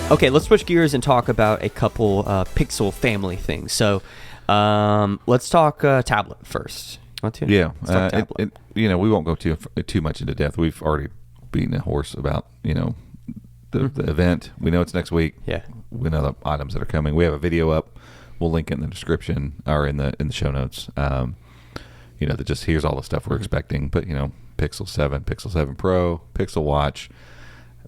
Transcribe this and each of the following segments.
Okay, let's switch gears and talk about a couple Pixel family things. So let's talk tablet first. Want to? Yeah. Let's talk tablet. We won't go too much into depth. We've already beaten a horse about, the event. We know it's next week. Yeah. We know the items that are coming. We have a video up. We'll link it in the description or in the show notes. That just here's all the stuff we're expecting. But, Pixel 7, Pixel 7 Pro, Pixel Watch,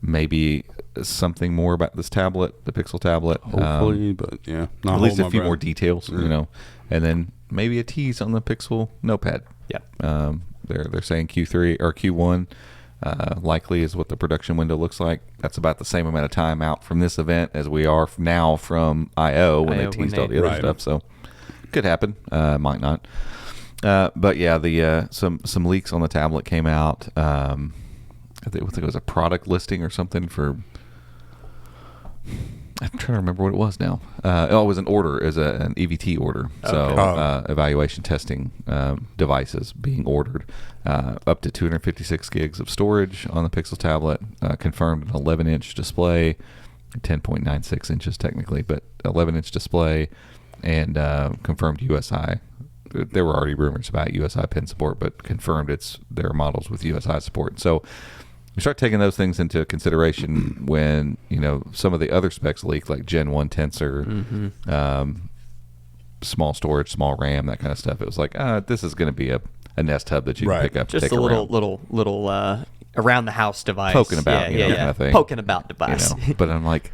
maybe something more about this tablet, the Pixel tablet. Hopefully, but yeah. At least a few more details, and then maybe a tease on the Pixel Notepad. Yeah. They're saying Q3 or Q1 likely is what the production window looks like. That's about the same amount of time out from this event as we are now from I/O when they teased all the other stuff. So could happen, might not. But yeah, the some leaks on the tablet came out. I think it was a product listing or something for. I'm trying to remember what it was now. It was an order, an EVT order. Okay. So evaluation testing devices being ordered. Up to 256 gigs of storage on the Pixel tablet. Confirmed an 11-inch display, 10.96 inches technically, but 11-inch display, and confirmed USI. There were already rumors about USI pen support, but confirmed there are models with USI support. So we start taking those things into consideration when some of the other specs leak, like Gen 1 tensor, small storage, small RAM, that kind of stuff. It was like, this is going to be a Nest Hub that you can pick up, just take a around. little around the house device, poking about, kind of thing. Poking about device. But I'm like,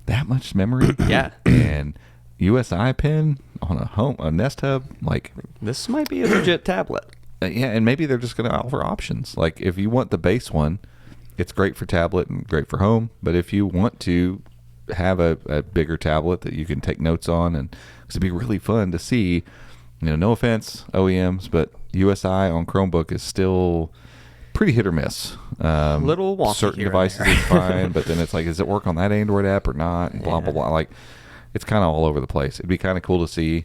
that much memory, yeah, and USI pen on a Nest Hub, like this might be a legit tablet. Yeah, and maybe they're just going to offer options. Like if you want the base one, it's great for tablet and great for home. But if you want to have a bigger tablet that you can take notes on, and it'd be really fun to see. No offense, OEMs, but USI on Chromebook is still pretty hit or miss. Little wonky. Certain devices is fine, but then it's like, does it work on that Android app or not? And blah blah blah. Like it's kind of all over the place. It'd be kind of cool to see.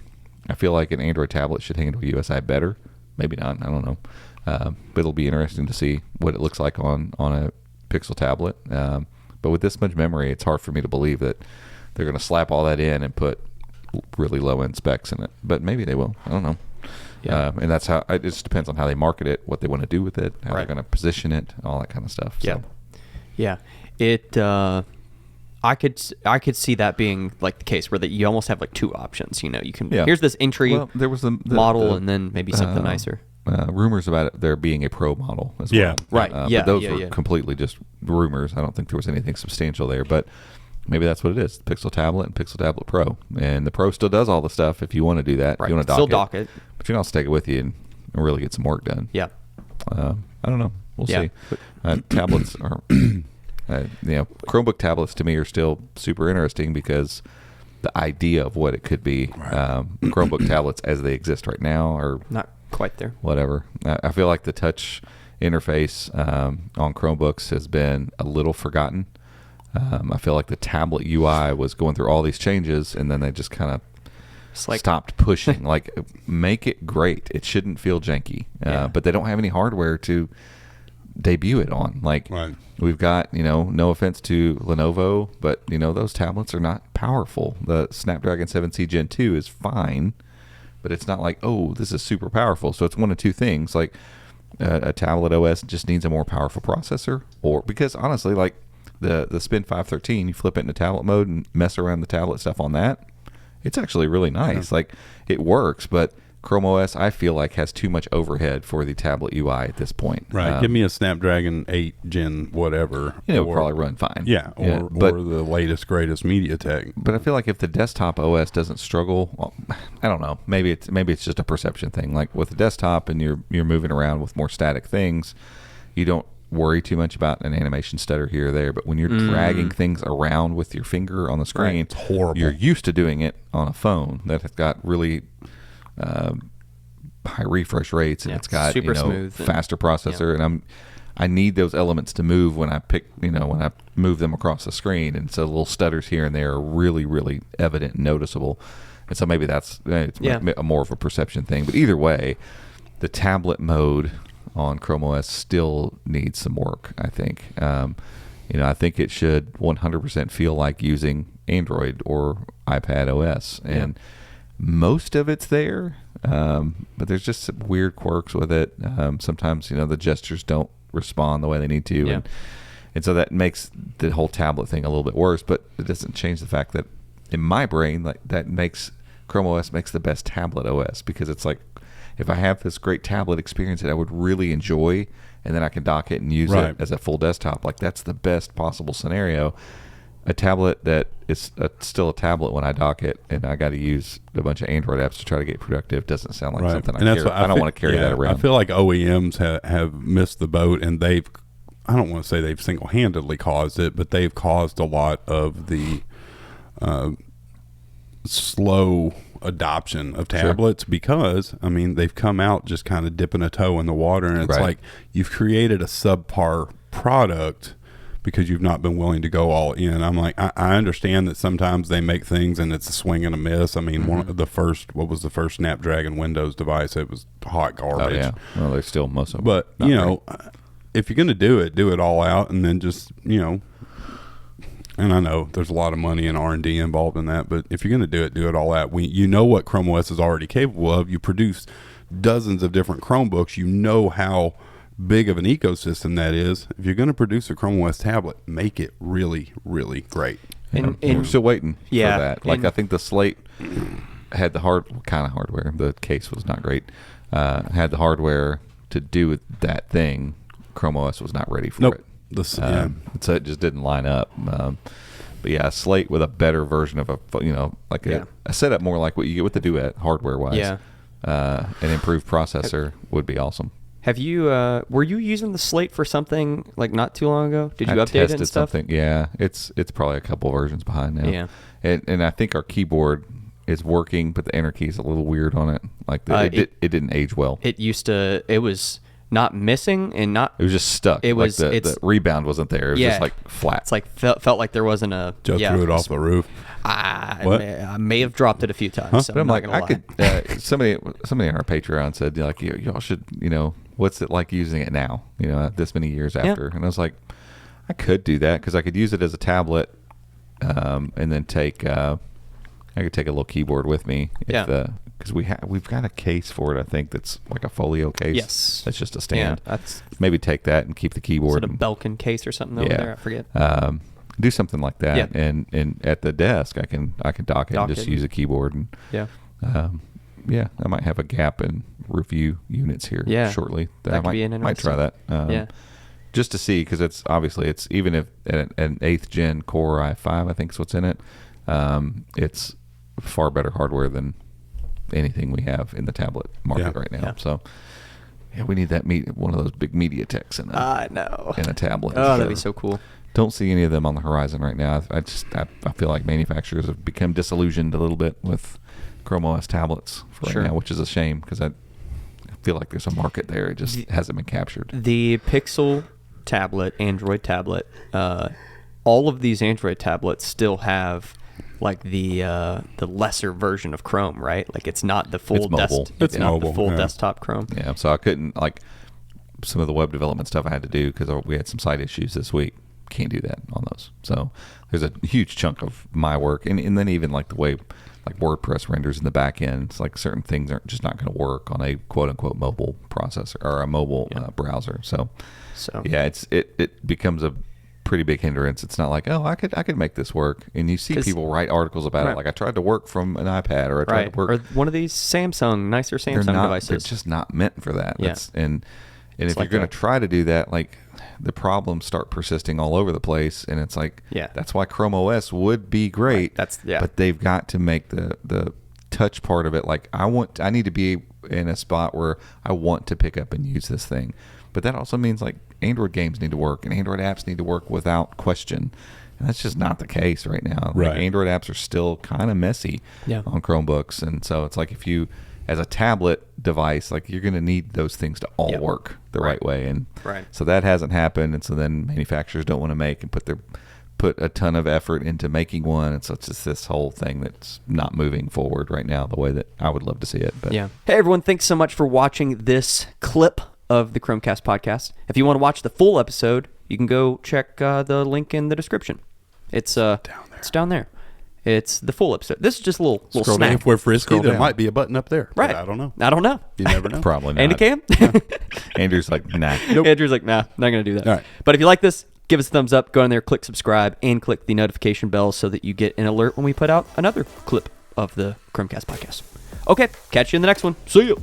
I feel like an Android tablet should handle USI better. Maybe not. I don't know. But it'll be interesting to see what it looks like on a Pixel tablet. But with this much memory, it's hard for me to believe that they're going to slap all that in and put really low-end specs in it. But maybe they will. I don't know. Yeah. And that's how it just depends on how they market it, what they want to do with it, how they're going to position it, all that kind of stuff. Yeah. So. Yeah. It. I could see that being like the case where you almost have like two options. You can here's this entry there was the model and then maybe something nicer. Rumors about there being a Pro model as well. Right. But those were completely just rumors. I don't think there was anything substantial there, but maybe that's what it is. Pixel Tablet and Pixel Tablet Pro. And the Pro still does all the stuff if you want to do that. Right. If you want to dock it. But you can also take it with you and really get some work done. Yeah. I don't know. We'll see. Tablets are... Chromebook tablets to me are still super interesting because the idea of what it could be. Chromebook tablets as they exist right now are not quite there. Whatever. I feel like the touch interface on Chromebooks has been a little forgotten. I feel like the tablet UI was going through all these changes and then they just kind of stopped pushing. Like, make it great. It shouldn't feel janky. But they don't have any hardware to debut it on. Like, we've got, no offense to Lenovo, but, those tablets are not powerful. The Snapdragon 7C Gen 2 is fine, but it's not like, oh, this is super powerful. So it's one of two things. Like, a tablet OS just needs a more powerful processor, or because honestly, like the Spin 513, you flip it into tablet mode and mess around the tablet stuff on that. It's actually really nice. Like, it works, but Chrome OS, I feel like, has too much overhead for the tablet UI at this point. Right. Give me a Snapdragon 8 Gen whatever. It'll probably run fine. Yeah, or the latest, greatest MediaTek. But I feel like if the desktop OS doesn't struggle, well, I don't know. Maybe it's just a perception thing. Like, with the desktop and you're moving around with more static things, you don't worry too much about an animation stutter here or there. But when you're dragging things around with your finger on the screen, it's horrible. You're used to doing it on a phone that has got really high refresh rates, and it's got super smooth faster processor, and I need those elements to move when I when I move them across the screen, and so little stutters here and there are really, really evident and noticeable. And so maybe that's more of a perception thing. But either way, the tablet mode on Chrome OS still needs some work, I think. I think it should 100% feel like using Android or iPad OS, and most of it's there, but there's just some weird quirks with it. Sometimes the gestures don't respond the way they need to, and so that makes the whole tablet thing a little bit worse. But it doesn't change the fact that in my brain, like, that makes Chrome OS makes the best tablet OS, because it's like, if I have this great tablet experience that I would really enjoy, and then I can dock it and use it as a full desktop, like, that's the best possible scenario. A tablet that is still a tablet when I dock it, and I got to use a bunch of Android apps to try to get productive, doesn't sound like something I don't want to carry that around. I feel like OEMs have missed the boat, and I don't want to say they've single-handedly caused it, but they've caused a lot of the slow adoption of tablets, because they've come out just kind of dipping a toe in the water, and it's like, you've created a subpar product because you've not been willing to go all in. I'm like, I understand that sometimes they make things and it's a swing and a miss. One of the first, what was the first Snapdragon Windows device? It was hot garbage. Oh, yeah. Well, they're still most of them. But if you're going to do it all out, and then just, and I know there's a lot of money and R&D involved in that, but if you're going to do it all out. What Chrome OS is already capable of. You produce dozens of different Chromebooks. You know how big of an ecosystem that is. If you're going to produce a Chrome OS tablet, make it really, really great. And we're still waiting for that. Like, I think the Slate had the kind of hardware. The case was not great. Had the hardware to do that thing. Chrome OS was not ready for it. So it just didn't line up. But yeah, a Slate with a better version of a setup more like what you get with the Duet hardware-wise. An improved processor would be awesome. Have you were you using the Slate for something like not too long ago? Did you update it and stuff? Something. Yeah, it's probably a couple versions behind now. Yeah, and I think our keyboard is working, but the enter key is a little weird on it. Like it didn't age well. It was not missing and not. It was just stuck. It was the rebound wasn't there. It was just like flat. It's like felt like there wasn't a. Joe threw it off the roof. I may have dropped it a few times. So but I'm like, I could. Somebody on our Patreon said, like, y'all should, what's it like using it now? This many years after, and I was like, I could do that, because I could use it as a tablet, and then I could take a little keyboard with me. Because we've got a case for it, I think, that's like a folio case. Yes, that's just a stand. Yeah, that's maybe take that and keep the keyboard. Is it a Belkin case or something over there? I forget. Do something like that, and at the desk I can dock it and just use a keyboard. And I might have a gap in review units here shortly. That could be an might try that. Just to see, because it's even if an 8th gen Core i5, I think is what's in it. It's far better hardware than anything we have in the tablet market right now. So we need that one of those big MediaTeks in a tablet. Oh, that'd be so cool. Don't see any of them on the horizon right now. I feel like manufacturers have become disillusioned a little bit with Chrome OS tablets right now, which is a shame, because I feel like there's a market there. It just hasn't been captured. The Pixel tablet, Android tablet, all of these Android tablets still have like the lesser version of Chrome, right? Like, it's not the full desktop Chrome. Yeah, so I couldn't, like, some of the web development stuff I had to do because we had some site issues this week. Can't do that on those. So there's a huge chunk of my work, and then even like the way like WordPress renders in the back end, it's like certain things aren't just not going to work on a quote unquote mobile processor or a mobile browser. So yeah, it becomes a pretty big hindrance. It's not like, oh, I could make this work, and you see people write articles about it. Like, I tried to work from an iPad, or I tried to work, or one of these nicer Samsung devices. They're just not meant for that. Yeah. And if you're going to try to do that, like, the problems start persisting all over the place, and it's like, that's why Chrome OS would be great. But they've got to make the touch part of it. Like, I need to be in a spot where I want to pick up and use this thing. But that also means, like, Android games need to work, and Android apps need to work without question. And that's just not the case right now. Right. Like, Android apps are still kind of messy on Chromebooks, and so it's like, if you, as a tablet device, like, you're going to need those things to all work the right way, and so that hasn't happened. And so then manufacturers don't want to make and put a ton of effort into making one, and so it's just this whole thing that's not moving forward right now the way that I would love to see it. But hey everyone, thanks so much for watching this clip of the Chromecast podcast. If you want to watch the full episode, you can go check the link in the description. It's down there. It's down there. It's the full episode. This is just a little Scroll snack. down. If we're frisky, Scroll there down. might be a button up there. Right. I don't know. I don't know. You never know. Probably not. Andy Cam? Andrew's like, nah. Andrew's like, nah, not going to do that. All right. But if you like this, give us a thumbs up. Go in there, click subscribe, and click the notification bell so that you get an alert when we put out another clip of the Chromecast podcast. Okay, catch you in the next one. See you.